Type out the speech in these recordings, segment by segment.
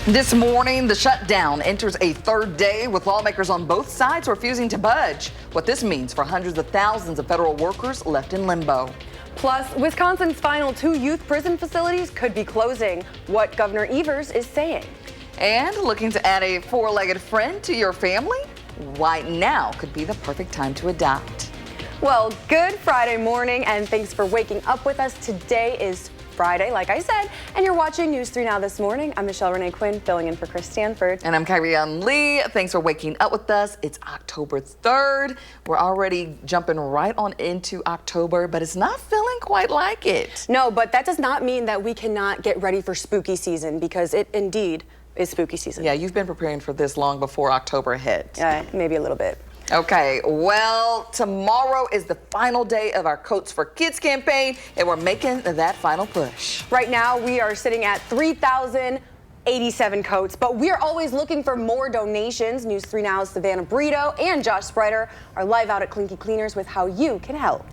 This morning, the shutdown enters a third day with lawmakers on both sides refusing to budge. What this means for hundreds of thousands of federal workers left in limbo. Plus, Wisconsin's final 2 youth prison facilities could be closing. What Governor Evers is saying. And looking to add a 4-legged friend to your family? Why now could be the perfect time to adopt. Well, good Friday morning, and thanks for waking up with us. Today is Friday, like I said, and you're watching News 3 Now this morning. I'm Michelle Renee Quinn, filling in for Chris Stanford. And I'm Kyrian Lee. Thanks for waking up with us. It's October 3rd. We're already jumping right on into October, but it's not feeling quite like it. No, but that does not mean that we cannot get ready for spooky season, because it indeed is spooky season. Yeah, you've been preparing for this long before October hit. Maybe a little bit. Okay, well, tomorrow is the final day of our Coats for Kids campaign, and we're making that final push. Right now, we are sitting at 3,087 coats, but we are always looking for more donations. News 3 Now's Savannah Brito and Josh Spreiter are live out at Clinky Cleaners with how you can help.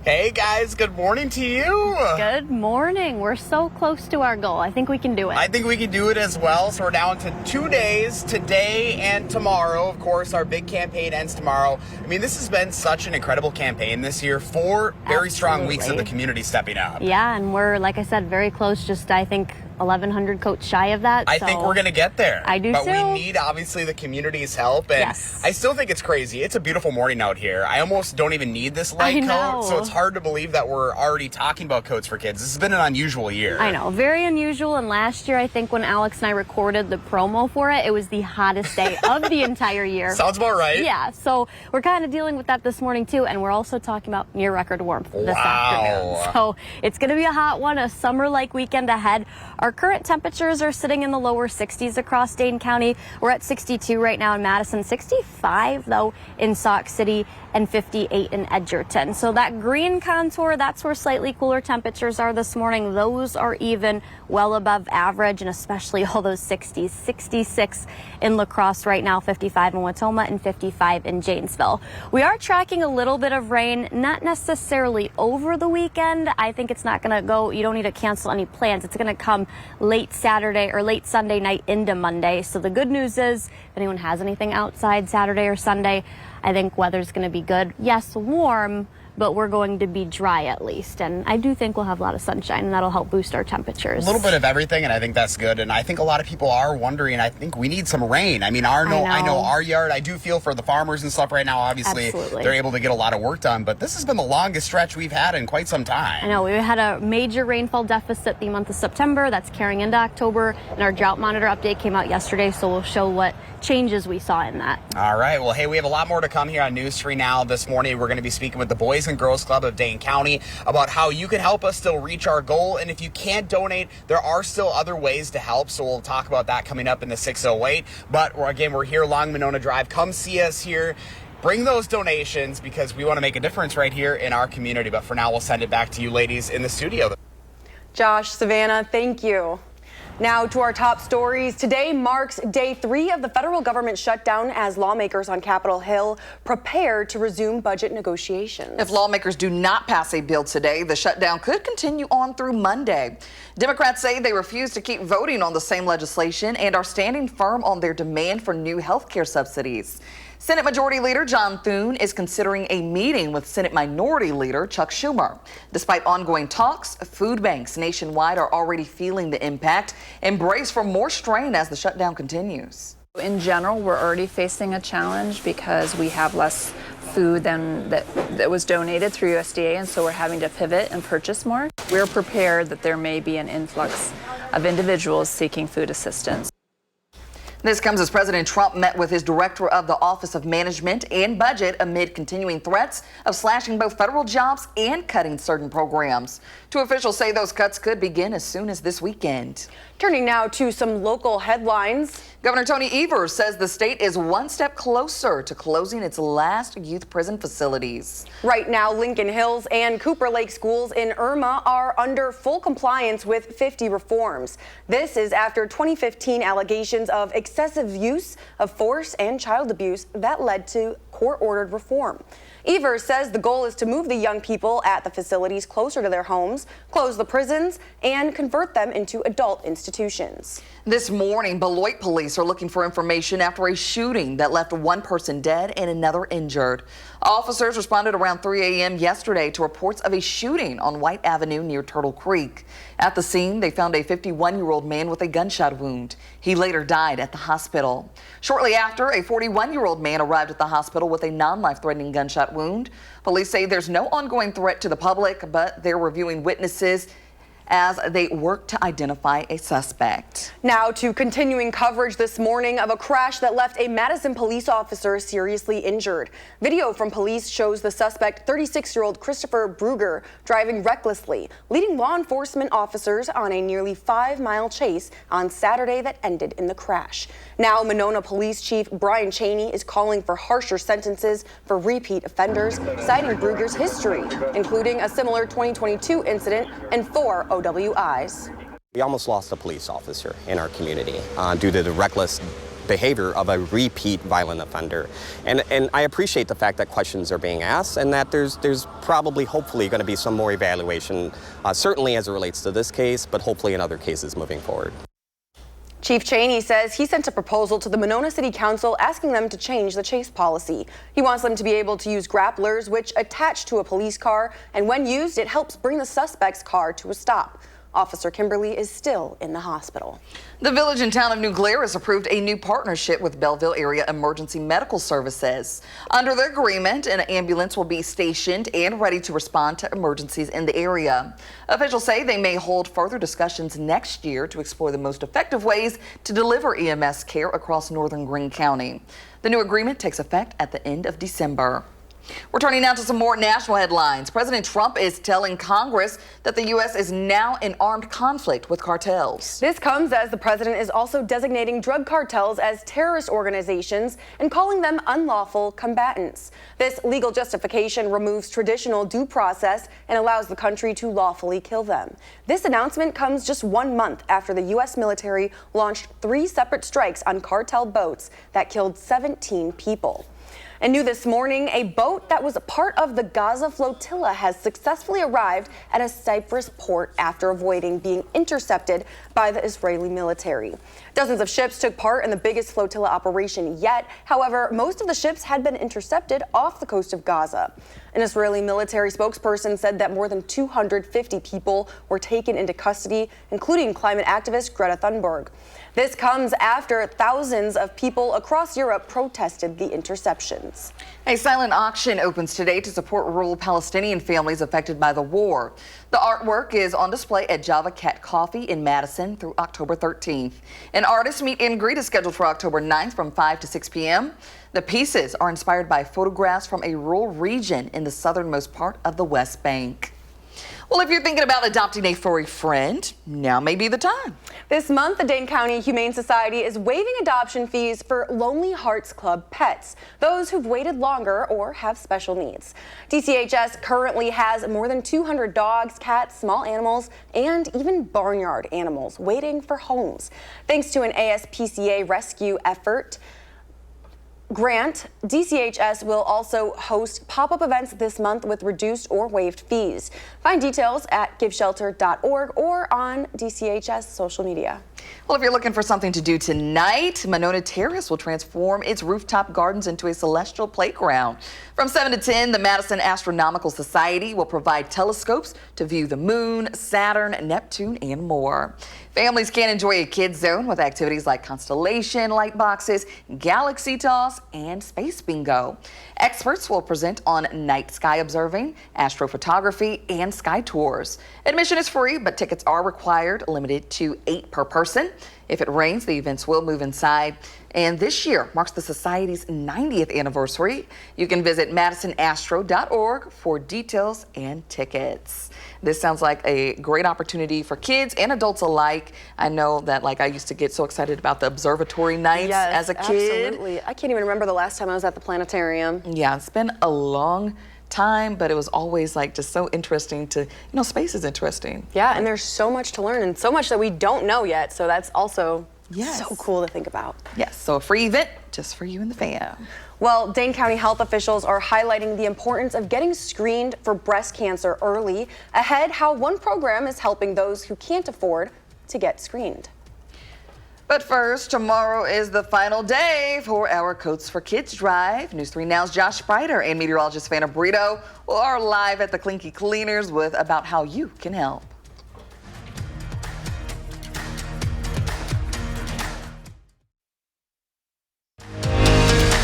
Hey guys, good morning to you. Good morning. We're so close to our goal. I think we can do it. I think we can do it as well. So we're down to 2 days, today and tomorrow. Of course, our big campaign ends tomorrow. I mean, this has been such an incredible campaign this year. 4 very strong weeks of the community stepping up. Yeah, and we're, like I said, very close. Just, I think, 1,100 coats shy of that. I think we're going to get there. I do but too. But we need, obviously, the community's help. And yes. I still think it's crazy. It's a beautiful morning out here. I almost don't even need this light coat. So it's hard to believe that we're already talking about Coats for Kids. This has been an unusual year. I know. Very unusual. And last year, I think when Alex and I recorded the promo for it, it was the hottest day of the entire year. Sounds about right. Yeah. So we're kind of dealing with that this morning, too. And we're also talking about near record warmth this afternoon. So it's going to be a hot one, a summer-like weekend ahead. Our current temperatures are sitting in the lower 60s across Dane County. We're at 62 right now in Madison, 65 though in Sauk City, and 58 in Edgerton. So that green contour, that's where slightly cooler temperatures are this morning. Those are even well above average, and especially all those 60s. 66 in La Crosse right now, 55 in Watoma, and 55 in Janesville. We are tracking a little bit of rain, not necessarily over the weekend. I think it's not going to go, you don't need to cancel any plans. It's going to come late Saturday or late Sunday night into Monday. So the good news is, if anyone has anything outside Saturday or Sunday, I think weather's going to be good. Yes, warm, but we're going to be dry at least. And I do think we'll have a lot of sunshine, and that'll help boost our temperatures. A little bit of everything, and I think that's good. And I think a lot of people are wondering, I think we need some rain. I mean, I know our yard, I do feel for the farmers and stuff right now. Obviously, they're able to get a lot of work done, but this has been the longest stretch we've had in quite some time. I know. We had a major rainfall deficit the month of September. That's carrying into October, and our drought monitor update came out yesterday, so we'll show what changes we saw in that. All right. Well, hey, we have a lot more to come here on News 3 Now this morning. We're going to be speaking with the Boys and Girls Club of Dane County about how you can help us still reach our goal. And if you can't donate, there are still other ways to help. So we'll talk about that coming up in the 608. But again, we're here along Monona Drive. Come see us here. Bring those donations, because we want to make a difference right here in our community. But for now, we'll send it back to you ladies in the studio. Josh, Savannah, thank you. Now to our top stories. Today marks day 3 of the federal government shutdown as lawmakers on Capitol Hill prepare to resume budget negotiations. If lawmakers do not pass a bill today, the shutdown could continue on through Monday. Democrats say they refuse to keep voting on the same legislation and are standing firm on their demand for new health care subsidies. Senate Majority Leader John Thune is considering a meeting with Senate Minority Leader Chuck Schumer. Despite ongoing talks, food banks nationwide are already feeling the impact and brace for more strain as the shutdown continues. In general, we're already facing a challenge because we have less food than that was donated through USDA, and so we're having to pivot and purchase more. We're prepared that there may be an influx of individuals seeking food assistance. This comes as President Trump met with his director of the Office of Management and Budget amid continuing threats of slashing both federal jobs and cutting certain programs. Two officials say those cuts could begin as soon as this weekend. Turning now to some local headlines. Governor Tony Evers says the state is one step closer to closing its last youth prison facilities. Right now, Lincoln Hills and Cooper Lake schools in Irma are under full compliance with 50 reforms. This is after 2015 allegations of excessive use of force and child abuse that led to court-ordered reform. Evers says the goal is to move the young people at the facilities closer to their homes, close the prisons, and convert them into adult institutions. This morning, Beloit police are looking for information after a shooting that left one person dead and another injured. Officers responded around 3 a.m. yesterday to reports of a shooting on White Avenue near Turtle Creek. At the scene, they found a 51-year-old man with a gunshot wound. He later died at the hospital. Shortly after, a 41-year-old man arrived at the hospital with a non-life-threatening gunshot wound. Police say there's no ongoing threat to the public, but they're reviewing witnesses as they work to identify a suspect. Now to continuing coverage this morning of a crash that left a Madison police officer seriously injured. Video from police shows the suspect, 36-year-old Christopher Bruger, driving recklessly, leading law enforcement officers on a nearly 5-mile chase on Saturday that ended in the crash. Now Monona Police Chief Brian Cheney is calling for harsher sentences for repeat offenders, citing Bruger's history, including a similar 2022 incident and 4 OWIs. We almost lost a police officer in our community due to the reckless behavior of a repeat violent offender. And I appreciate the fact that questions are being asked and that there's probably, hopefully, going to be some more evaluation, certainly as it relates to this case, but hopefully in other cases moving forward. Chief Cheney says he sent a proposal to the Monona City Council asking them to change the chase policy. He wants them to be able to use grapplers which attach to a police car, and when used, it helps bring the suspect's car to a stop. Officer Kimberly is still in the hospital. The village and town of New Glarus approved a new partnership with Belleville Area Emergency Medical Services. Under the agreement, an ambulance will be stationed and ready to respond to emergencies in the area. Officials say they may hold further discussions next year to explore the most effective ways to deliver EMS care across northern Greene County. The new agreement takes effect at the end of December. We're turning now to some more national headlines. President Trump is telling Congress that the U.S. is now in armed conflict with cartels. This comes as the president is also designating drug cartels as terrorist organizations and calling them unlawful combatants. This legal justification removes traditional due process and allows the country to lawfully kill them. This announcement comes just 1 month after the U.S. military launched 3 separate strikes on cartel boats that killed 17 people. And new this morning, a boat that was a part of the Gaza flotilla has successfully arrived at a Cyprus port after avoiding being intercepted by the Israeli military. Dozens of ships took part in the biggest flotilla operation yet. However, most of the ships had been intercepted off the coast of Gaza. An Israeli military spokesperson said that more than 250 people were taken into custody, including climate activist Greta Thunberg. This comes after thousands of people across Europe protested the interceptions. A silent auction opens today to support rural Palestinian families affected by the war. The artwork is on display at Java Cat Coffee in Madison through October 13th. An artist meet and greet is scheduled for October 9th from 5 to 6 p.m. The pieces are inspired by photographs from a rural region in the southernmost part of the West Bank. Well, if you're thinking about adopting a furry friend, now may be the time. This month, the Dane County Humane Society is waiving adoption fees for Lonely Hearts Club pets, those who've waited longer or have special needs. DCHS currently has more than 200 dogs, cats, small animals, and even barnyard animals waiting for homes. Thanks to an ASPCA rescue effort grant, DCHS will also host pop-up events this month with reduced or waived fees. Find details at giveshelter.org or on DCHS social media. Well, if you're looking for something to do tonight, Monona Terrace will transform its rooftop gardens into a celestial playground. From 7 to 10, the Madison Astronomical Society will provide telescopes to view the moon, Saturn, Neptune, and more. Families can enjoy a kids zone with activities like constellation light boxes, galaxy toss, and space bingo. Experts will present on night sky observing, astrophotography, and sky tours. Admission is free, but tickets are required, limited to 8 per person. If it rains, the events will move inside. And this year marks the Society's 90th anniversary. You can visit madisonastro.org for details and tickets. This sounds like a great opportunity for kids and adults alike. I know that I used to get so excited about the observatory nights as a kid. Absolutely. I can't even remember the last time I was at the planetarium. Yeah, it's been a long time, but it was always just so interesting to, space is interesting. Yeah, and there's so much to learn and so much that we don't know yet. So that's also so cool to think about. Yes, so a free event just for you and the fam. Well, Dane County health officials are highlighting the importance of getting screened for breast cancer early. Ahead, how one program is helping those who can't afford to get screened. But first, tomorrow is the final day for our Coats for Kids drive. News 3 Now's Josh Sprider and meteorologist Savannah Brito are live at the Clinky Cleaners with about how you can help.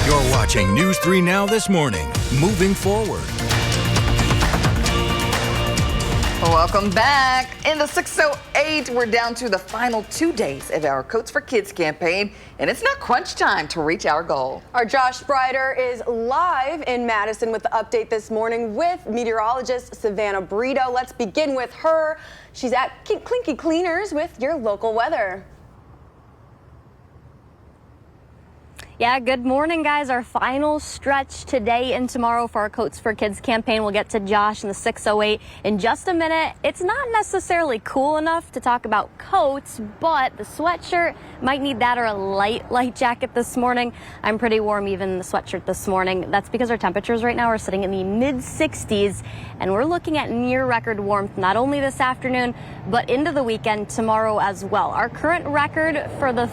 You're watching News 3 Now this morning. Moving forward. Welcome back. In the 608, we're down to the final 2 days of our Coats for Kids campaign, and it's not crunch time to reach our goal. Our Josh Sprider is live in Madison with the update this morning with meteorologist Savannah Brito. Let's begin with her. She's at Clinky Cleaners with your local weather. Yeah, good morning, guys. Our final stretch today and tomorrow for our Coats for Kids campaign. We'll get to Josh in the 608 in just a minute. It's not necessarily cool enough to talk about coats, but the sweatshirt might need that or a light jacket this morning. I'm pretty warm even in the sweatshirt this morning. That's because our temperatures right now are sitting in the mid-60s, and we're looking at near record warmth not only this afternoon, but into the weekend tomorrow as well. Our current record for the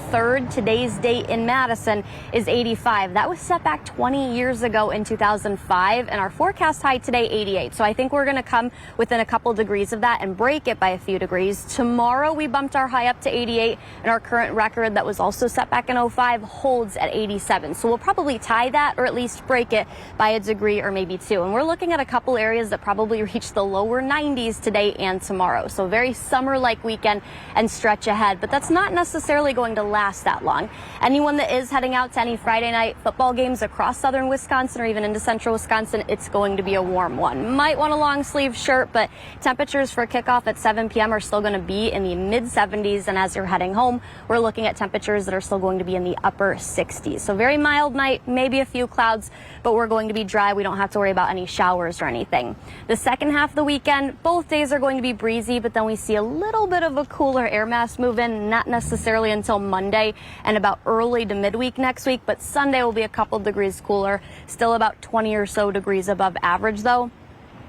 today's date in Madison is 85. That was set back 20 years ago in 2005, and our forecast high today 88. So I think we're going to come within a couple degrees of that and break it by a few degrees. Tomorrow we bumped our high up to 88, and our current record that was also set back in 05 holds at 87. So we'll probably tie that or at least break it by a degree or maybe two. And we're looking at a couple areas that probably reach the lower 90s today and tomorrow. So very summer-like weekend and stretch ahead, but that's not necessarily going to last that long. Anyone that is heading out to any Friday night football games across southern Wisconsin or even into central Wisconsin, it's going to be a warm one. Might want a long sleeve shirt, but temperatures for kickoff at 7 p.m. are still going to be in the mid 70s. And as you're heading home, we're looking at temperatures that are still going to be in the upper 60s. So very mild night, maybe a few clouds, but we're going to be dry. We don't have to worry about any showers or anything. The second half of the weekend, both days are going to be breezy, but then we see a little bit of a cooler air mass move in, not necessarily until Monday and about early to midweek next week, but Sunday will be a couple degrees cooler, still about 20 or so degrees above average though.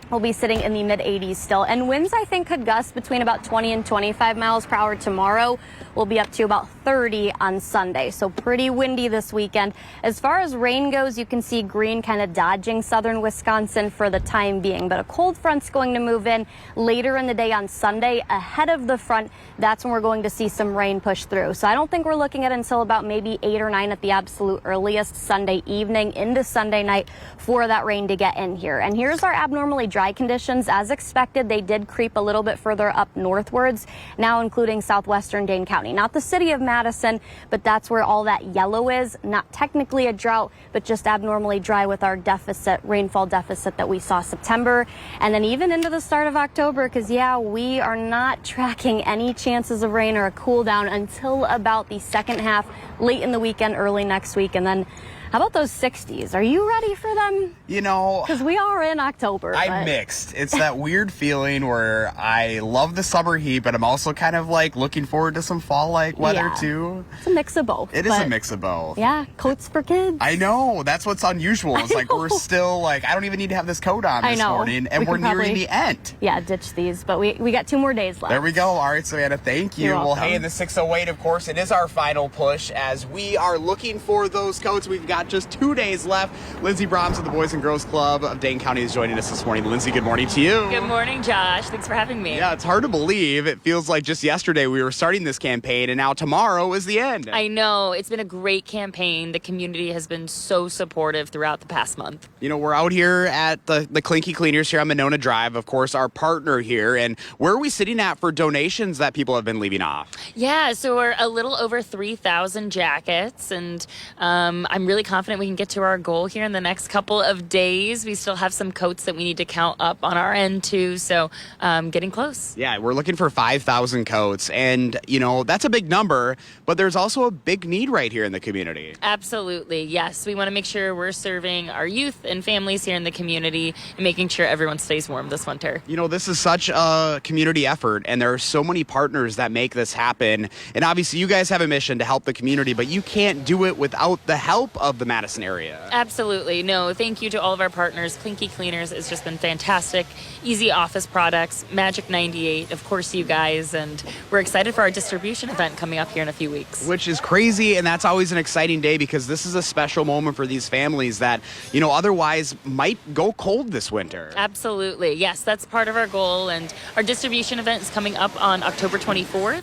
We'll be sitting in the mid-80s still, and winds I think could gust between about 20 and 25 miles per hour tomorrow. We'll be up to about 30 on Sunday, so pretty windy this weekend. As far as rain goes, you can see green kind of dodging southern Wisconsin for the time being, but a cold front's going to move in later in the day on Sunday. Ahead of the front, that's when we're going to see some rain push through. So I don't think we're looking at until about maybe 8 or 9 at the absolute earliest Sunday evening into Sunday night for that rain to get in here. And here's our abnormally dry conditions. As expected, they did creep a little bit further up northwards, now including southwestern Dane County. Not the city of Madison, but that's where all that yellow is. Not technically a drought, but just abnormally dry with our deficit, rainfall deficit that we saw September and then even into the start of October, because yeah, we are not tracking any chances of rain or a cool down until about the second half, late in the weekend, early next week. And then how about those 60s? Are you ready for them? You know, because we are in October. I'm mixed. It's that weird feeling where I love the summer heat, but I'm also kind of like looking forward to some fall-like weather too. It's a mix of both. It is a mix of both. Yeah, coats for kids. I know. That's what's unusual. It's like we're still like, I don't even need to have this coat on this morning, and we're nearing the end. Yeah, ditch these, but we got 2 more days left. There we go. All right, Savannah, thank you. Well, hey, in the 608, of course, it is our final push as we are looking for those coats. We've got just 2 days left. Lindsey Brahms of the Boys and Girls Club of Dane County is joining us this morning. Lindsey, good morning to you. Good morning, Josh. Thanks for having me. Yeah, it's hard to believe. It feels like just yesterday we were starting this campaign, and now tomorrow is the end. I know. It's been a great campaign. The community has been so supportive throughout the past month. You know, we're out here at the Clinky Cleaners here on Monona Drive, of course, our partner here. And where are we sitting at for donations that people have been leaving off? Yeah, so we're a little over 3,000 jackets, and I'm really confident we can get to our goal here in the next couple of days. We still have some coats that we need to count up on our end too, so getting close. Yeah, we're looking for 5,000 coats, and you know, that's a big number, but there's also a big need right here in the community. Absolutely, yes. We want to make sure we're serving our youth and families here in the community and making sure everyone stays warm this winter. You know, this is such a community effort, and there are so many partners that make this happen, and obviously you guys have a mission to help the community, but you can't do it without the help of of the Madison area. Absolutely. No, thank you to all of our partners. Clinky Cleaners has just been fantastic. Easy Office Products, Magic 98, of course you guys, and we're excited for our distribution event coming up here in a few weeks. Which is crazy, and that's always an exciting day because this is a special moment for these families that, you know, otherwise might go cold this winter. Absolutely. Yes, that's part of our goal, and our distribution event is coming up on October 24th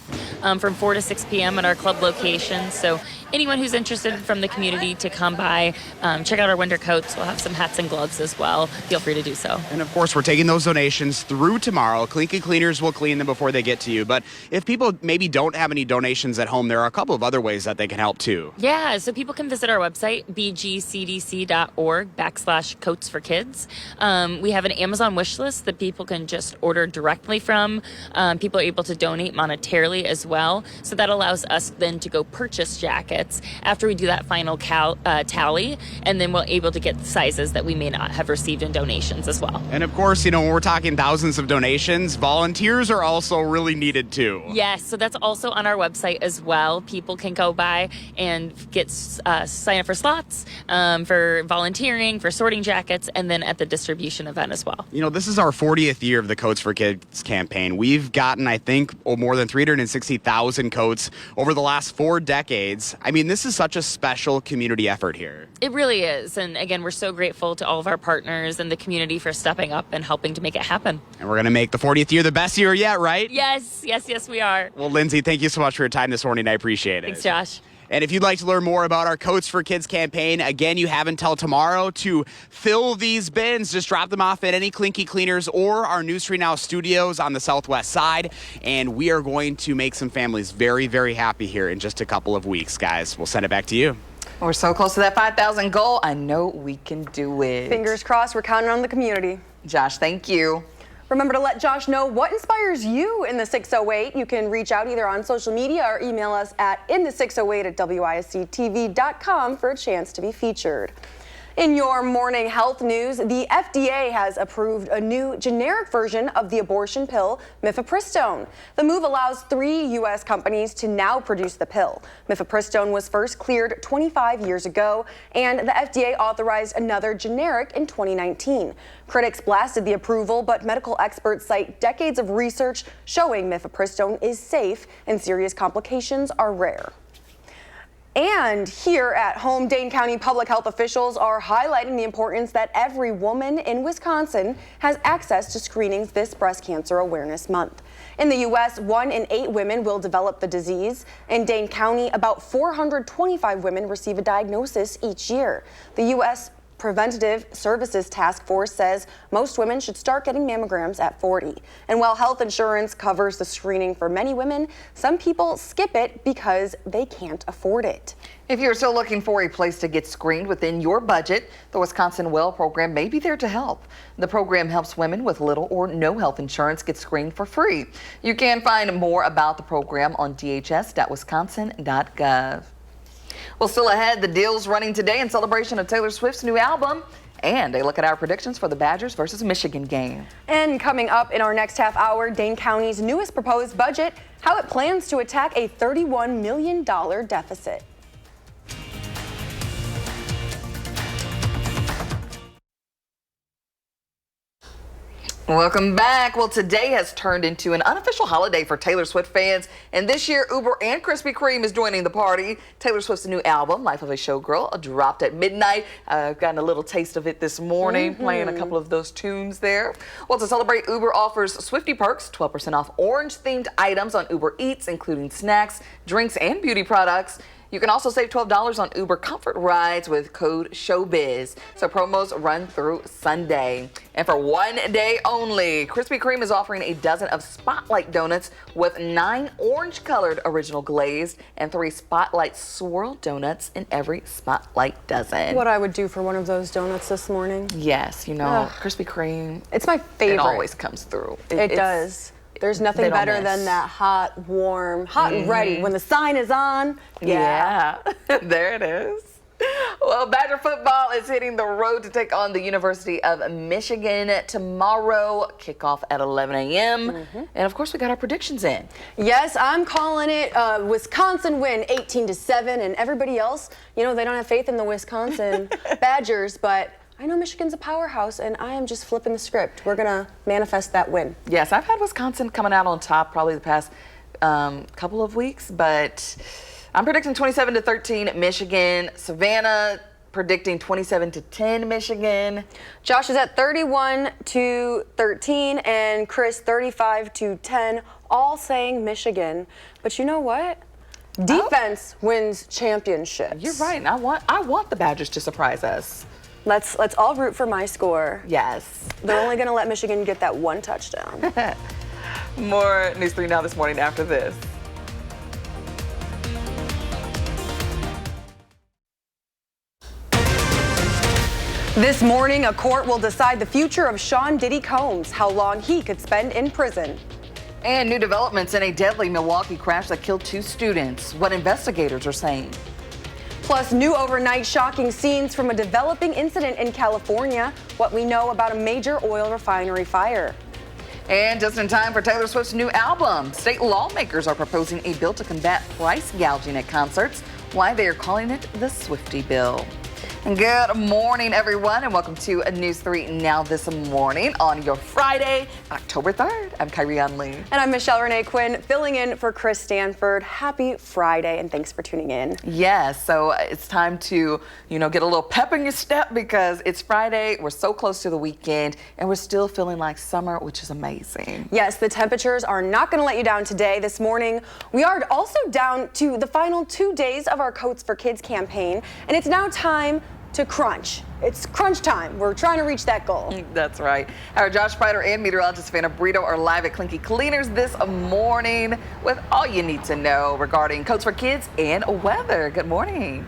from 4 to 6 p.m. at our club location. So anyone who's interested from the community to come by, check out our winter coats. We'll have some hats and gloves as well. Feel free to do so. And of course, we're taking those donations through tomorrow. Clinky Cleaners will clean them before they get to you. But if people maybe don't have any donations at home, there are a couple of other ways that they can help too. Yeah, so people can visit our website, bgcdc.org/coats for kids. We have an Amazon wish list that people can just order directly from. People are able to donate monetarily as well. So that allows us then to go purchase jackets after we do that final tally, and then we're able to get the sizes that we may not have received in donations as well. And of course, you know, when we're talking thousands of donations, volunteers are also really needed too. Yes, so that's also on our website as well. People can go by and get sign up for slots, for volunteering, for sorting jackets, and then at the distribution event as well. You know, this is our 40th year of the Coats for Kids campaign. We've gotten, I think, more than 360,000 coats over the last 4 decades. I mean, this is such a special community effort here. It really is. And again, we're so grateful to all of our partners and the community for stepping up and helping to make it happen. And we're going to make the 40th year the best year yet, right? Yes, we are. Well, Lindsay, thank you so much for your time this morning. I appreciate it. Thanks, Josh. And if you'd like to learn more about our Coats for Kids campaign, again, you have until tomorrow to fill these bins. Just drop them off at any Clinky Cleaners or our News 3 Now studios on the southwest side. And we are going to make some families very, very happy here in just a couple of weeks, guys. We'll send it back to you. We're so close to that 5,000 goal. I know we can do it. Fingers crossed, we're counting on the community. Josh, thank you. Remember to let Josh know what inspires you in the 608. You can reach out either on social media or email us at inthe608@wisc-tv.com for a chance to be featured. In your morning health news, the FDA has approved a new generic version of the abortion pill, mifepristone. The move allows 3 U.S. companies to now produce the pill. Mifepristone was first cleared 25 years ago, and the FDA authorized another generic in 2019. Critics blasted the approval, but medical experts cite decades of research showing mifepristone is safe and serious complications are rare. And here at home, Dane County public health officials are highlighting the importance that every woman in Wisconsin has access to screenings this Breast Cancer Awareness Month. In the U.S., 1 in 8 women will develop the disease. In Dane County, about 425 women receive a diagnosis each year. The U.S. Preventative Services Task Force says most women should start getting mammograms at 40. And while health insurance covers the screening for many women, some people skip it because they can't afford it. If you're still looking for a place to get screened within your budget, the Wisconsin Well program may be there to help. The program helps women with little or no health insurance get screened for free. You can find more about the program on dhs.wisconsin.gov. Well, still ahead, the deals running today in celebration of Taylor Swift's new album, and a look at our predictions for the Badgers versus Michigan game. And coming up in our next half hour, Dane County's newest proposed budget, how it plans to attack a $31 million deficit. Welcome back. Well, today has turned into an unofficial holiday for Taylor Swift fans, and this year Uber and Krispy Kreme is joining the party. Taylor Swift's new album, Life of a Showgirl, dropped at midnight. I've gotten a little taste of it this morning, playing a couple of those tunes there. Well, to celebrate, Uber offers Swiftie perks, 12% off orange-themed items on Uber Eats, including snacks, drinks, and beauty products. You can also save $12 on Uber Comfort rides with code SHOWBIZ. So promos run through Sunday. And for one day only, Krispy Kreme is offering a dozen of Spotlight donuts with 9 orange-colored original glazed and 3 Spotlight swirl donuts in every Spotlight dozen. What I would do for one of those donuts this morning. Yes, you know, Krispy Kreme. It's my favorite. It always comes through. It does. There's nothing better than that hot, warm, hot and ready when the sign is on. Yeah, there it is. Well, Badger football is hitting the road to take on the University of Michigan tomorrow. Kickoff at 11 a.m. And of course, we got our predictions in. Yes, I'm calling it Wisconsin win 18-7, and everybody else, you know, they don't have faith in the Wisconsin Badgers, but I know Michigan's a powerhouse, and I am just flipping the script. We're gonna manifest that win. Yes, I've had Wisconsin coming out on top probably the past couple of weeks, but I'm predicting 27-13 Michigan. Savannah predicting 27-10 Michigan. Josh is at 31-13, and Chris 35-10, all saying Michigan. But you know what? Defense wins championships. You're right. And I want the Badgers to surprise us. Let's all root for my score. Yes. They're only going to let Michigan get that one touchdown. More News 3 Now this morning after this. This morning, a court will decide the future of Sean Diddy Combs, how long he could spend in prison. And new developments in a deadly Milwaukee crash that killed 2 students. What investigators are saying. Plus, new overnight shocking scenes from a developing incident in California. What we know about a major oil refinery fire. And just in time for Taylor Swift's new album, state lawmakers are proposing a bill to combat price gouging at concerts. Why they are calling it the Swiftie Bill. Good morning, everyone, and welcome to News 3 Now this morning on your Friday, October 3rd. I'm Kyrie Lee. And I'm Michelle Renee Quinn, filling in for Chris Stanford. Happy Friday, and thanks for tuning in. Yes, so it's time to, get a little pep in your step because it's Friday. We're so close to the weekend, and we're still feeling like summer, which is amazing. Yes, the temperatures are not going to let you down today. This morning, we are also down to the final 2 days of our Coats for Kids campaign, and it's now time to crunch. It's crunch time. We're trying to reach that goal. That's right. Our Josh Prider and meteorologist Savannah Brito are live at Clinky Cleaners this morning with all you need to know regarding Coats for Kids and weather. Good morning.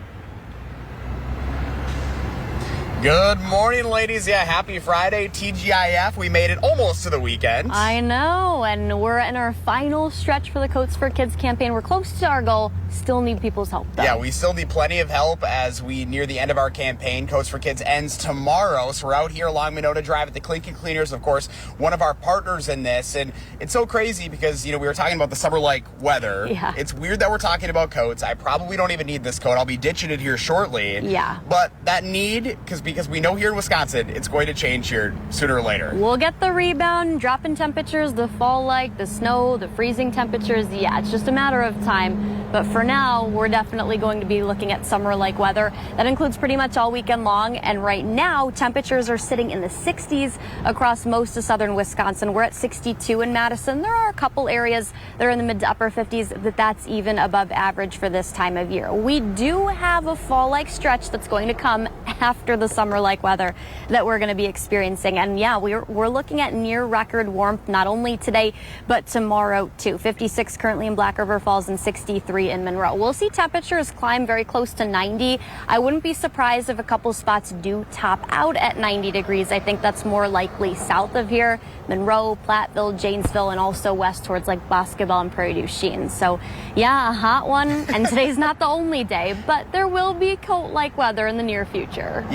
Good morning, ladies. Yeah, happy Friday, TGIF. We made it almost to the weekend. I know, and we're in our final stretch for the Coats for Kids campaign. We're close to our goal. Still need people's help, though. Yeah, we still need plenty of help as we near the end of our campaign. Coats for Kids ends tomorrow, so we're out here along Minota Drive at the Clinky Cleaners, of course, one of our partners in this. And it's so crazy because, we were talking about the summer-like weather. Yeah. It's weird that we're talking about coats. I probably don't even need this coat. I'll be ditching it here shortly. Yeah. But that need, because we know here in Wisconsin, it's going to change here sooner or later. We'll get the rebound, drop in temperatures, the fall-like, the snow, the freezing temperatures. Yeah, it's just a matter of time. But for now, we're definitely going to be looking at summer-like weather. That includes pretty much all weekend long. And right now, temperatures are sitting in the 60s across most of southern Wisconsin. We're at 62 in Madison. There are a couple areas that are in the mid to upper 50s, but that's even above average for this time of year. We do have a fall-like stretch that's going to come after the summer-like weather that we're going to be experiencing. And yeah, we're looking at near record warmth, not only today, but tomorrow too. 56 currently in Black River Falls and 63 in Monroe. We'll see temperatures climb very close to 90. I wouldn't be surprised if a couple spots do top out at 90 degrees. I think that's more likely south of here, Monroe, Platteville, Janesville, and also west towards like Boscobel and Prairie du Chien. So yeah, a hot one. And today's not the only day, but there will be coat-like weather in the near future.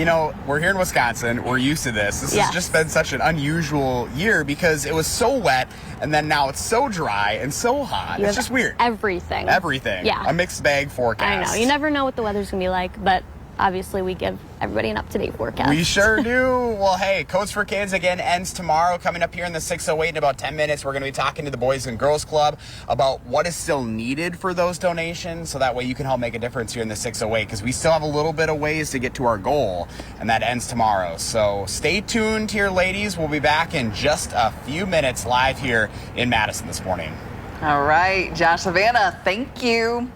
We're here in Wisconsin. We're used to this. This has just been such an unusual year because it was so wet, and then now it's so dry and so hot. It's just weird. Everything. Yeah. A mixed bag forecast. I know. You never know what the weather's going to be like, but obviously we give everybody an up-to-date forecast. We sure do. Well, hey, Coats for Kids again ends tomorrow. Coming up here in the 608 in about 10 minutes, we're going to be talking to the Boys and Girls Club about what is still needed for those donations, so that way you can help make a difference here in the 608, because we still have a little bit of ways to get to our goal, and that ends tomorrow. So stay tuned here, ladies. We'll be back in just a few minutes live here in Madison this morning. All right, Josh, Savannah, thank you.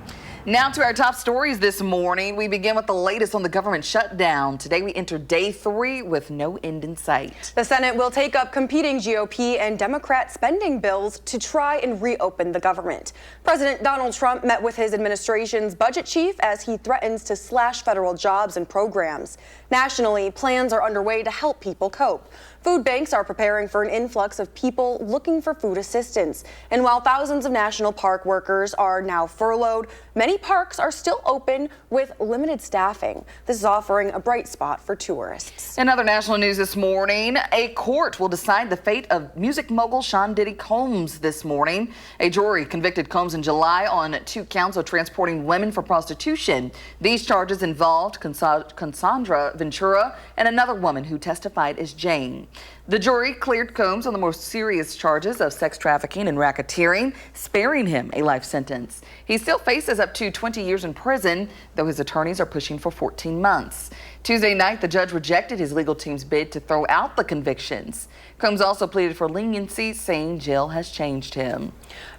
Now to our top stories this morning. We begin with the latest on the government shutdown. Today we enter day 3 with no end in sight. The Senate will take up competing GOP and Democrat spending bills to try and reopen the government. President Donald Trump met with his administration's budget chief as he threatens to slash federal jobs and programs. Now, Nationally, plans are underway to help people cope. Food banks are preparing for an influx of people looking for food assistance. And while thousands of national park workers are now furloughed, many parks are still open with limited staffing. This is offering a bright spot for tourists. In other national news this morning, a court will decide the fate of music mogul Sean Diddy Combs this morning. A jury convicted Combs in July on 2 counts of transporting women for prostitution. These charges involved Cassandra Ventura and another woman who testified as Jane. The jury cleared Combs on the most serious charges of sex trafficking and racketeering, sparing him a life sentence. He still faces up to 20 years in prison, though his attorneys are pushing for 14 months. Tuesday night, the judge rejected his legal team's bid to throw out the convictions. Combs also pleaded for leniency, saying jail has changed him.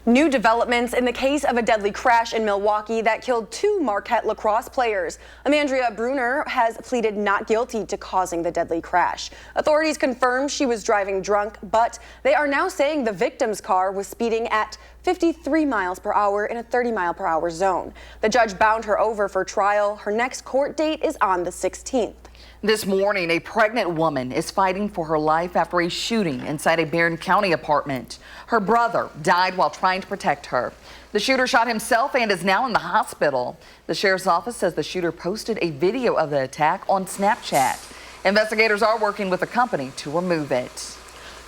New developments in the case of a deadly crash in Milwaukee that killed 2 Marquette lacrosse players. Amandrea Bruner has pleaded not guilty to causing the deadly crash. Authorities confirmed she was driving drunk, but they are now saying the victim's car was speeding at 53 miles per hour in a 30 mile per hour zone. The judge bound her over for trial. Her next court date is on the 16th. This morning, a pregnant woman is fighting for her life after a shooting inside a Barron County apartment. Her brother died while trying to protect her. The shooter shot himself and is now in the hospital. The sheriff's office says the shooter posted a video of the attack on Snapchat. Investigators are working with the company to remove it.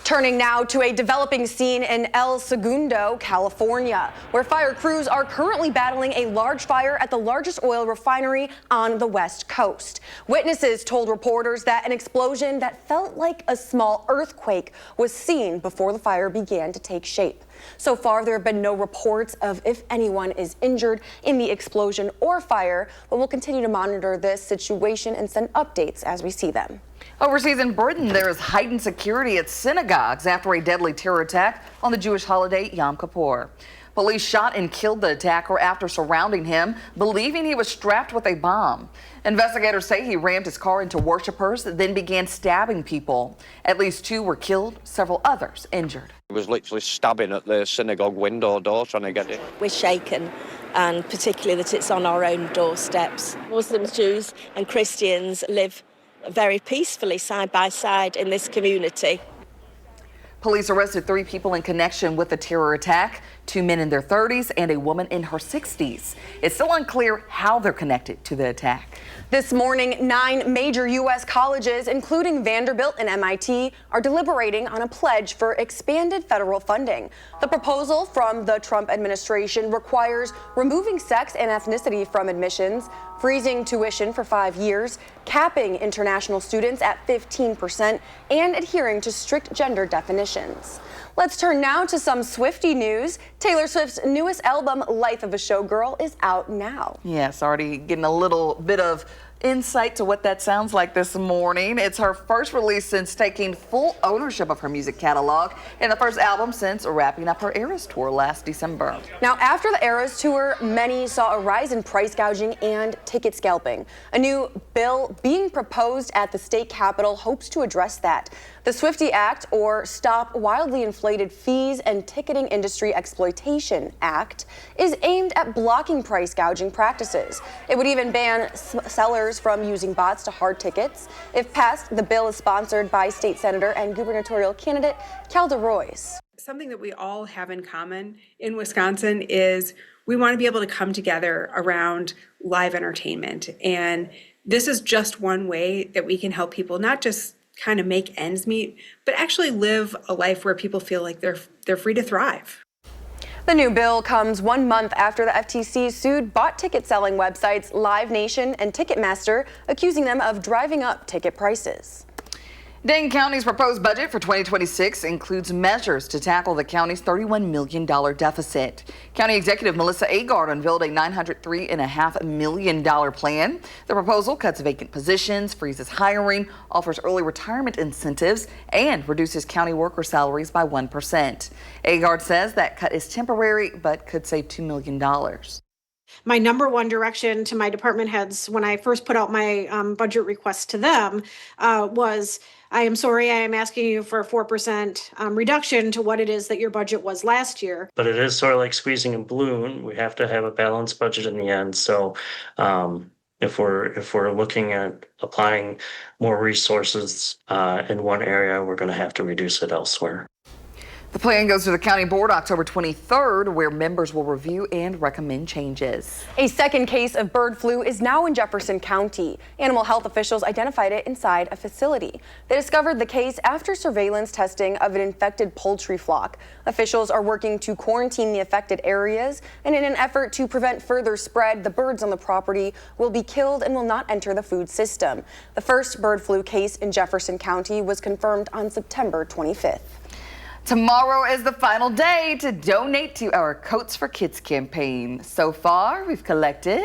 Turning now to a developing scene in El Segundo, California, where fire crews are currently battling a large fire at the largest oil refinery on the West Coast. Witnesses told reporters that an explosion that felt like a small earthquake was seen before the fire began to take shape. So far, there have been no reports of if anyone is injured in the explosion or fire, but we'll continue to monitor this situation and send updates as we see them. Overseas in Britain, there is heightened security at synagogues after a deadly terror attack on the Jewish holiday Yom Kippur. Police shot and killed the attacker after surrounding him, believing he was strapped with a bomb. Investigators say he rammed his car into worshipers, then began stabbing people. At least 2 were killed, several others injured. He was literally stabbing at the synagogue window door trying to get it. We're shaken, and particularly that it's on our own doorsteps. Muslims, Jews and Christians live very peacefully side by side in this community. Police arrested 3 people in connection with the terror attack, 2 men in their 30s and a woman in her 60s. It's still unclear how they're connected to the attack. This morning, 9 major U.S. colleges, including Vanderbilt and MIT, are deliberating on a pledge for expanded federal funding. The proposal from the Trump administration requires removing sex and ethnicity from admissions, freezing tuition for 5 years, capping international students at 15%, and adhering to strict gender definitions. Let's turn now to some Swiftie news. Taylor Swift's newest album, Life of a Showgirl, is out now. Yes, already getting a little bit of insight to what that sounds like this morning. It's her first release since taking full ownership of her music catalog and the first album since wrapping up her Eras tour last December. Now, after the Eras tour, many saw a rise in price gouging and ticket scalping. A new bill being proposed at the state capitol hopes to address that. The Swiftie Act, or Stop Wildly Inflated Fees and Ticketing Industry Exploitation Act, is aimed at blocking price gouging practices. It would even ban sellers from using bots to hard tickets. If passed, the bill is sponsored by state senator and gubernatorial candidate Calda Royce. Something that we all have in common in Wisconsin is we want to be able to come together around live entertainment. And this is just one way that we can help people not just kind of make ends meet, but actually live a life where people feel like they're free to thrive. The new bill comes 1 month after the FTC sued bot ticket selling websites Live Nation and Ticketmaster, accusing them of driving up ticket prices. Dane County's proposed budget for 2026 includes measures to tackle the county's $31 million deficit. County Executive Melissa Agard unveiled a $903.5 million plan. The proposal cuts vacant positions, freezes hiring, offers early retirement incentives, and reduces county worker salaries by 1%. Agard says that cut is temporary but could save $2 million. My number one direction to my department heads when I first put out my budget request to them was, I am sorry, I am asking you for a 4% reduction to what it is that your budget was last year. But it is sort of like squeezing a balloon. We have to have a balanced budget in the end. So If we're looking at applying more resources in one area, we're going to have to reduce it elsewhere. The plan goes to the county board October 23rd, where members will review and recommend changes. A second case of bird flu is now in Jefferson County. Animal health officials identified it inside a facility. They discovered the case after surveillance testing of an infected poultry flock. Officials are working to quarantine the affected areas, and in an effort to prevent further spread, the birds on the property will be killed and will not enter the food system. The first bird flu case in Jefferson County was confirmed on September 25th. Tomorrow is the final day to donate to our Coats for Kids campaign. So far, we've collected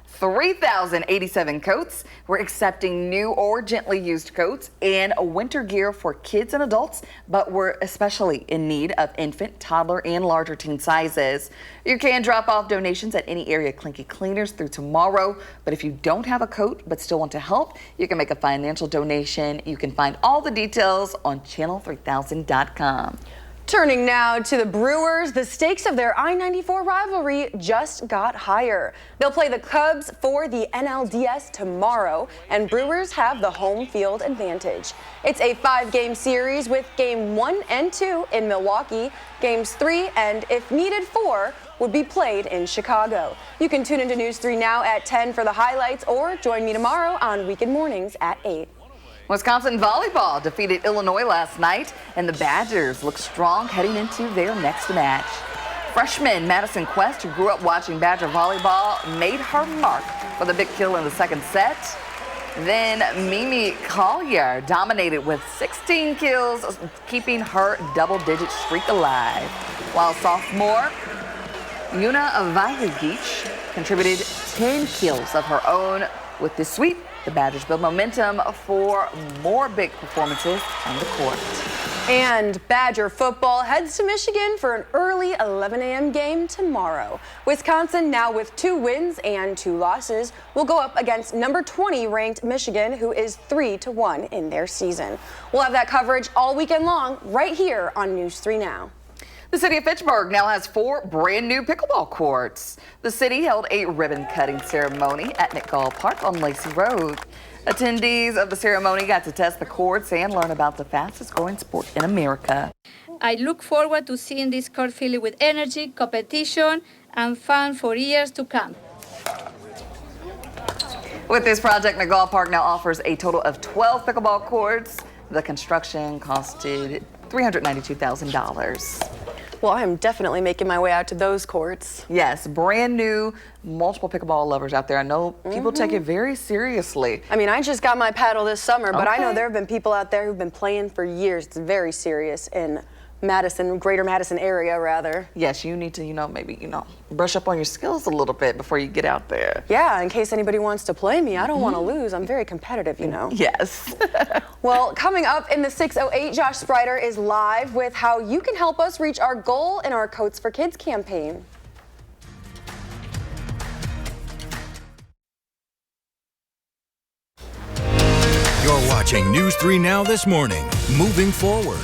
3,087 coats. We're accepting new or gently used coats and winter gear for kids and adults, but we're especially in need of infant, toddler, and larger teen sizes. You can drop off donations at any area Clinky Cleaners through tomorrow, but if you don't have a coat but still want to help, you can make a financial donation. You can find all the details on channel3000.com. Turning now to the Brewers, the stakes of their I-94 rivalry just got higher. They'll play the Cubs for the NLDS tomorrow, and Brewers have the home field advantage. It's a 5-game series with Game 1 and 2 in Milwaukee. Games 3 and, if needed, 4 would be played in Chicago. You can tune into News 3 now at 10 for the highlights, or join me tomorrow on Weekend Mornings at 8. Wisconsin volleyball defeated Illinois last night, and the Badgers look strong heading into their next match. Freshman Madison Quest, who grew up watching Badger volleyball, made her mark for the big kill in the second set. Then Mimi Collier dominated with 16 kills, keeping her double-digit streak alive. While sophomore Yuna Vajigic contributed 10 kills of her own with this sweep. The Badgers build momentum for more big performances on the court. And Badger football heads to Michigan for an early 11 a.m. game tomorrow. Wisconsin, now with 2 wins and 2 losses, will go up against number 20 ranked Michigan, who is 3-1 in their season. We'll have that coverage all weekend long right here on News 3 Now. The city of Fitchburg now has 4 brand new pickleball courts. The city held a ribbon cutting ceremony at McGall Park on Lacey Road. Attendees of the ceremony got to test the courts and learn about the fastest growing sport in America. I look forward to seeing this court filled with energy, competition, and fun for years to come. With this project, McGall Park now offers a total of 12 pickleball courts. The construction costed $392,000. Well, I'm definitely making my way out to those courts. Yes, brand new, multiple pickleball lovers out there. I know people take it very seriously. I mean, I just got my paddle this summer, but I know there have been people out there who've been playing for years. It's very serious in Madison, greater Madison area, rather. Yes, you need to, maybe, brush up on your skills a little bit before you get out there. Yeah, in case anybody wants to play me. I don't want to lose. I'm very competitive, Yes. Well, coming up in the 608, Josh Sprider is live with how you can help us reach our goal in our Coats for Kids campaign. You're watching News 3 Now this morning. Moving forward.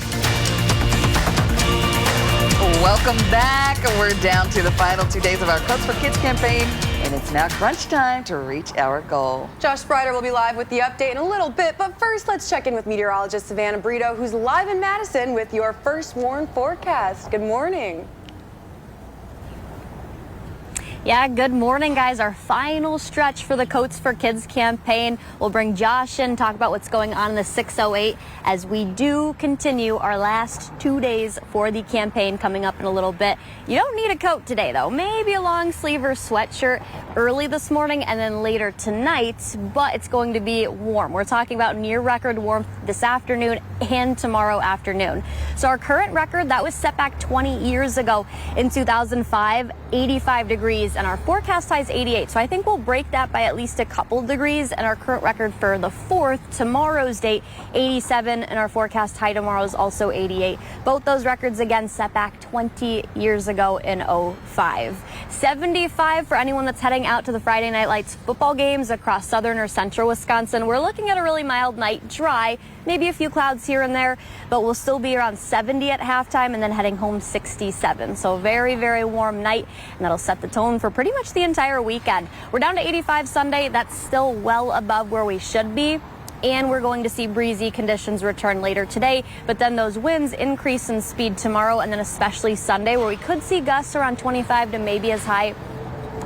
Welcome back. We're down to the final 2 days of our Coats for Kids campaign, and it's now crunch time to reach our goal. Josh Sprider will be live with the update in a little bit, but first let's check in with meteorologist Savannah Brito, who's live in Madison with your first WARN forecast. Good morning. Yeah, good morning, guys. Our final stretch for the Coats for Kids campaign. We'll bring Josh in, talk about what's going on in the 608 as we do continue our last 2 days for the campaign coming up in a little bit. You don't need a coat today, though. Maybe a long sleeve or sweatshirt early this morning and then later tonight, but it's going to be warm. We're talking about near record warmth this afternoon and tomorrow afternoon. So our current record, that was set back 20 years ago in 2005, 85 degrees. And our forecast high is 88. So I think we'll break that by at least a couple degrees. And our current record for the 4th, tomorrow's date, 87. And our forecast high tomorrow is also 88. Both those records, again, set back 20 years ago in 05. 75 for anyone that's heading out to the Friday Night Lights football games across southern or central Wisconsin. We're looking at a really mild night, dry. maybe a few clouds here and there, but we'll still be around 70 at halftime and then heading home 67. So very, very warm night, and that'll set the tone for pretty much the entire weekend. We're down to 85 Sunday. That's still well above where we should be. And we're going to see breezy conditions return later today, but then those winds increase in speed tomorrow, and then especially Sunday, where we could see gusts around 25 to maybe as high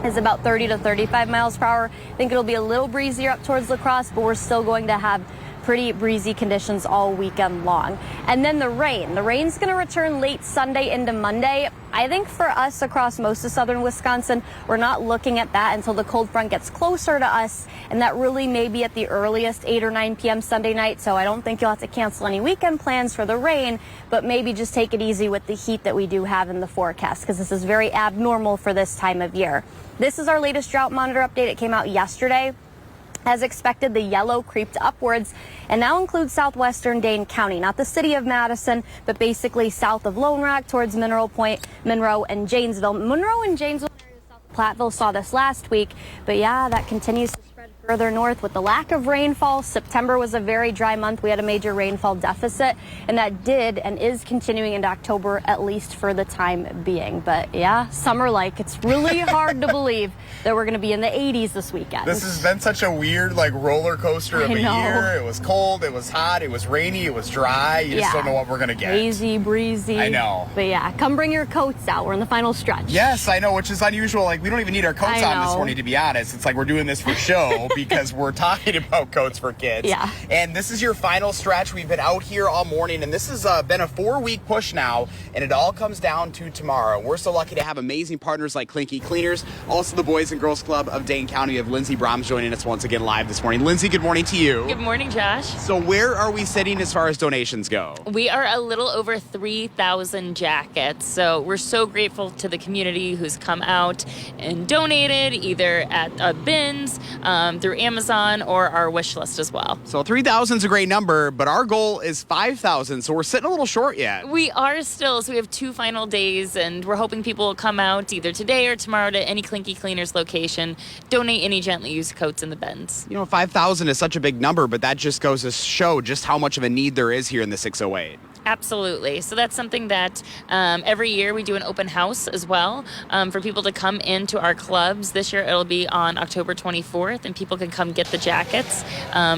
as about 30 to 35 miles per hour. I think it'll be a little breezier up towards La Crosse, but we're still going to have pretty breezy conditions all weekend long. And then the rain's going to return late Sunday into Monday. I think for us across most of southern Wisconsin, we're not looking at that until the cold front gets closer to us, and that really may be at the earliest 8 or 9 p.m. Sunday night. So I don't think you'll have to cancel any weekend plans for the rain, but maybe just take it easy with the heat that we do have in the forecast, because this is very abnormal for this time of year. This is our latest drought monitor update. It came out yesterday. As expected, the yellow creeped upwards and now includes southwestern Dane County, not the city of Madison, but basically south of Lone Rock towards Mineral Point, Monroe, and Janesville. Monroe and Janesville, south of Platteville, saw this last week, but yeah, that continues to spread further north with the lack of rainfall. September was a very dry month. We had a major rainfall deficit, and that did and is continuing into October, at least for the time being. But yeah, summer-like. It's really hard to believe that we're going to be in the 80s this weekend. This has been such a weird, roller coaster of a year. It was cold, it was hot, it was rainy, it was dry. You just don't know what we're going to get. Hazy, breezy. I know. But yeah, come bring your coats out. We're in the final stretch. Yes, I know, which is unusual. We don't even need our coats on this morning, to be honest. It's like we're doing this for show because we're talking about coats for kids. Yeah. And this is your final stretch. We've been out here all morning, and this has been a 4-week push now, and it all comes down to tomorrow. We're so lucky to have amazing partners like Clinky Cleaners, also the Boys and Girls Club of Dane County. We have Lindsay Brahms joining us once again live this morning. Lindsay, good morning to you. Good morning, Josh. So where are we sitting as far as donations go? We are a little over 3,000 jackets. So we're so grateful to the community who's come out and donated, either at bins, through Amazon, or our wish list as well. So 3,000 is a great number, but our goal is 5,000. So we're sitting a little short yet. We are still. So we have 2 final days, and we're hoping people will come out either today or tomorrow to any Clinky Cleaners location, donate any gently used coats in the bins. 5,000 is such a big number, but that just goes to show just how much of a need there is here in the 608. Absolutely. So that's something that every year we do an open house as well for people to come into our clubs. This year it'll be on October 24th, and people can come get the jackets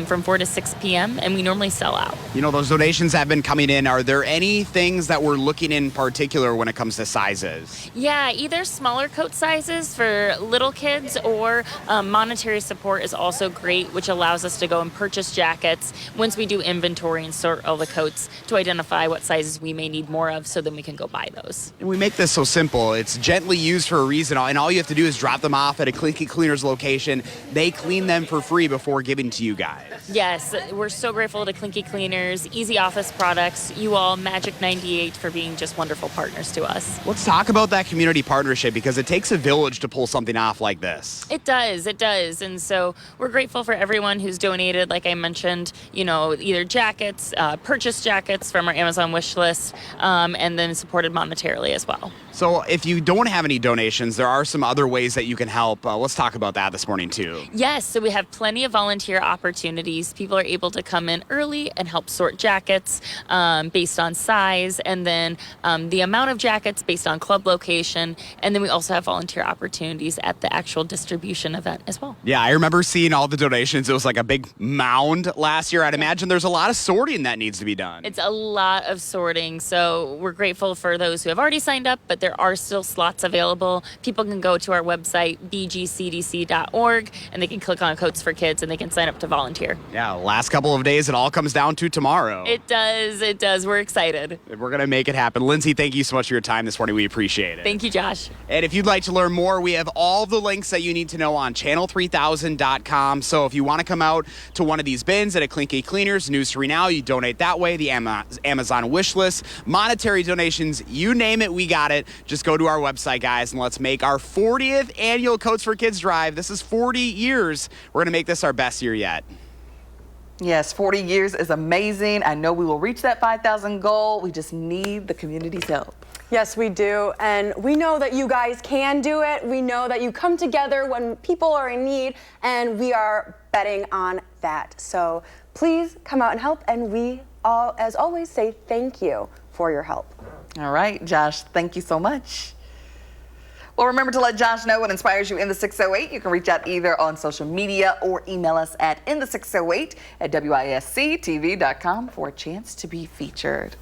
from 4 to 6 p.m. and we normally sell out. Those donations have been coming in. Are there any things that we're looking in particular when it comes to sizes? Yeah, either smaller coat sizes for little kids, or monetary support is also great, which allows us to go and purchase jackets once we do inventory and sort all the coats to identify what sizes we may need more of, so then we can go buy those. And we make this so simple. It's gently used for a reason, and all you have to do is drop them off at a Clinky Cleaners location. They clean them for free before giving to you guys. Yes, we're so grateful to Clinky Cleaners, Easy Office Products, you all, Magic 98 for being just wonderful partners to us. Let's talk about that community partnership, because it takes a village to pull something off like this. It does. And so we're grateful for everyone who's donated, like I mentioned, either jackets, purchased jackets from our Amazon wish list, and then supported monetarily as well. So if you don't have any donations, there are some other ways that you can help. Let's talk about that this morning too. Yes, so we have plenty of volunteer opportunities. People are able to come in early and help sort jackets based on size, and then the amount of jackets based on club location. And then we also have volunteer opportunities at the actual distribution event as well. Yeah, I remember seeing all the donations. It was like a big mound last year. I'd imagine there's a lot of sorting that needs to be done. It's a lot of sorting. So we're grateful for those who have already signed up, but there are still slots available. People can go to our website, bgcdc.org, and they can click on Coats for Kids, and they can sign up to volunteer. Yeah, last couple of days, it all comes down to tomorrow. It does. We're excited. We're going to make it happen. Lindsay, thank you so much for your time this morning. We appreciate it. Thank you, Josh. And if you'd like to learn more, we have all the links that you need to know on channel3000.com. So if you want to come out to one of these bins at a Clinky Cleaners, News 3 Now, you donate that way. The Amazon wish list, monetary donations, you name it, we got it. Just go to our website, guys, and let's make our 40th annual Coats for Kids drive. This is 40 years. We're going to make this our best year yet. Yes, 40 years is amazing. I know we will reach that 5,000 goal. We just need the community's help. Yes, we do. And we know that you guys can do it. We know that you come together when people are in need, and we are betting on that. So please come out and help, and we all, as always, say thank you for your help. All right, Josh, thank you so much. Well, remember to let Josh know what inspires you in the 608. You can reach out either on social media or email us at inthe608@WISC-TV.com for a chance to be featured.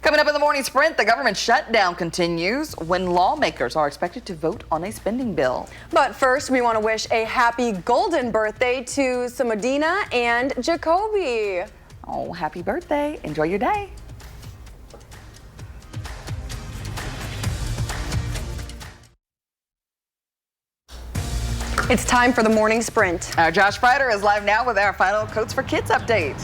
Coming up in the morning sprint, the government shutdown continues when lawmakers are expected to vote on a spending bill. But first, we want to wish a happy golden birthday to Samadina and Jacoby. Oh, happy birthday. Enjoy your day. It's time for the morning sprint. Our Josh Fryder is live now with our final Coats for Kids update.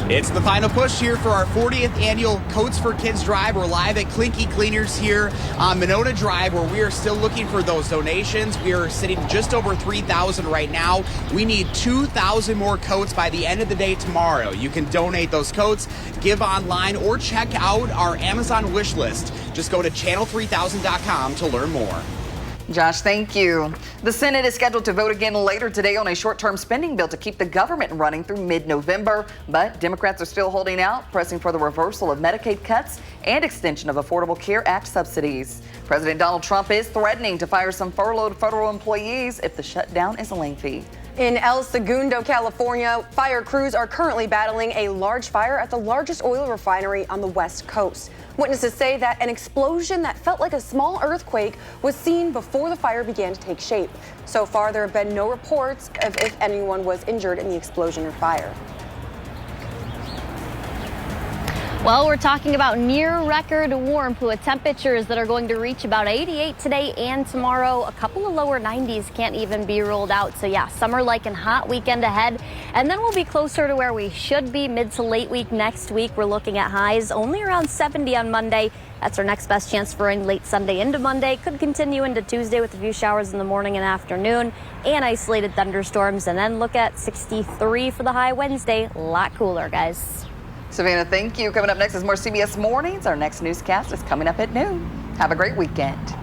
It's the final push here for our 40th annual Coats for Kids Drive. We're live at Clinky Cleaners here on Monona Drive, where we are still looking for those donations. We are sitting just over 3,000 right now. We need 2,000 more coats by the end of the day tomorrow. You can donate those coats, give online, or check out our Amazon wish list. Just go to channel3000.com to learn more. Josh, thank you. The Senate is scheduled to vote again later today on a short-term spending bill to keep the government running through mid-November. But Democrats are still holding out, pressing for the reversal of Medicaid cuts and extension of Affordable Care Act subsidies. President Donald Trump is threatening to fire some furloughed federal employees if the shutdown is lengthy. In El Segundo, California, fire crews are currently battling a large fire at the largest oil refinery on the West Coast. Witnesses say that an explosion that felt like a small earthquake was seen before the fire began to take shape. So far, there have been no reports of if anyone was injured in the explosion or fire. Well, we're talking about near record warm with temperatures that are going to reach about 88 today and tomorrow. A couple of lower 90s can't even be ruled out. So yeah, summer-like and hot weekend ahead. And then we'll be closer to where we should be mid to late week next week. We're looking at highs only around 70 on Monday. That's our next best chance for rain late Sunday into Monday. Could continue into Tuesday with a few showers in the morning and afternoon and isolated thunderstorms. And then look at 63 for the high Wednesday. A lot cooler, guys. Savannah, thank you. Coming up next is more CBS Mornings. Our next newscast is coming up at noon. Have a great weekend.